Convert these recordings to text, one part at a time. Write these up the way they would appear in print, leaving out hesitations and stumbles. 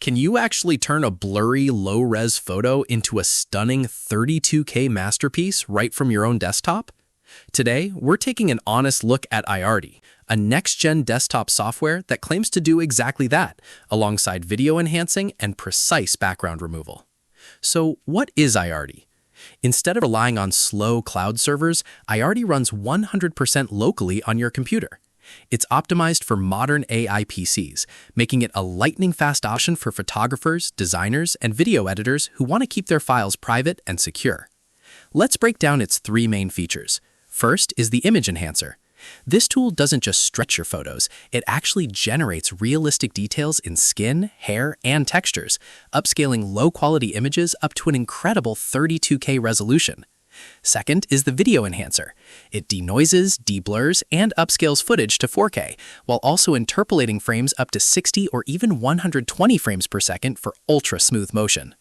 Can you actually turn a blurry, low-res photo into a stunning 32K masterpiece right from your own desktop? Today, we're taking an honest look at Aiarty, a next-gen desktop software that claims to do exactly that, alongside video enhancing and precise background removal. So, what is Aiarty? Instead of relying on slow cloud servers, Aiarty runs 100% locally on your computer. It's optimized for modern AI PCs, making it a lightning-fast option for photographers, designers, and video editors who want to keep their files private and secure. Let's break down its three main features. First is the image enhancer. This tool doesn't just stretch your photos, it actually generates realistic details in skin, hair, and textures, upscaling low-quality images up to an incredible 32K resolution. Second is the video enhancer. It denoises, deblurs, and upscales footage to 4K, while also interpolating frames up to 60 or even 120 frames per second for ultra-smooth motion.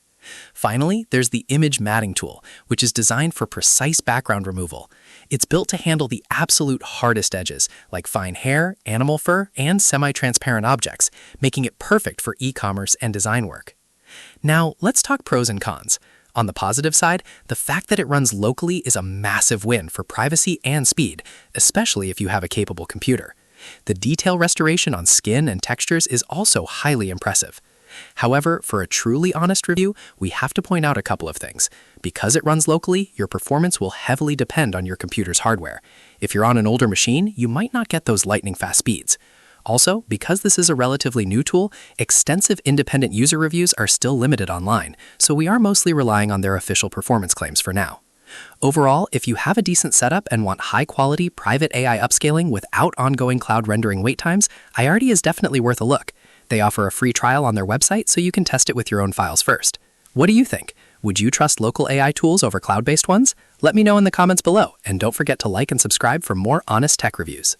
Finally, there's the image matting tool, which is designed for precise background removal. It's built to handle the absolute hardest edges, like fine hair, animal fur, and semi-transparent objects, making it perfect for e-commerce and design work. Now, let's talk pros and cons. On the positive side, the fact that it runs locally is a massive win for privacy and speed, especially if you have a capable computer. The detail restoration on skin and textures is also highly impressive. However, for a truly honest review, we have to point out a couple of things. Because it runs locally, your performance will heavily depend on your computer's hardware. If you're on an older machine, you might not get those lightning-fast speeds. Also, because this is a relatively new tool, extensive independent user reviews are still limited online, so we are mostly relying on their official performance claims for now. Overall, if you have a decent setup and want high-quality private AI upscaling without ongoing cloud rendering wait times, Aiarty is definitely worth a look. They offer a free trial on their website so you can test it with your own files first. What do you think? Would you trust local AI tools over cloud-based ones? Let me know in the comments below, and don't forget to like and subscribe for more honest tech reviews.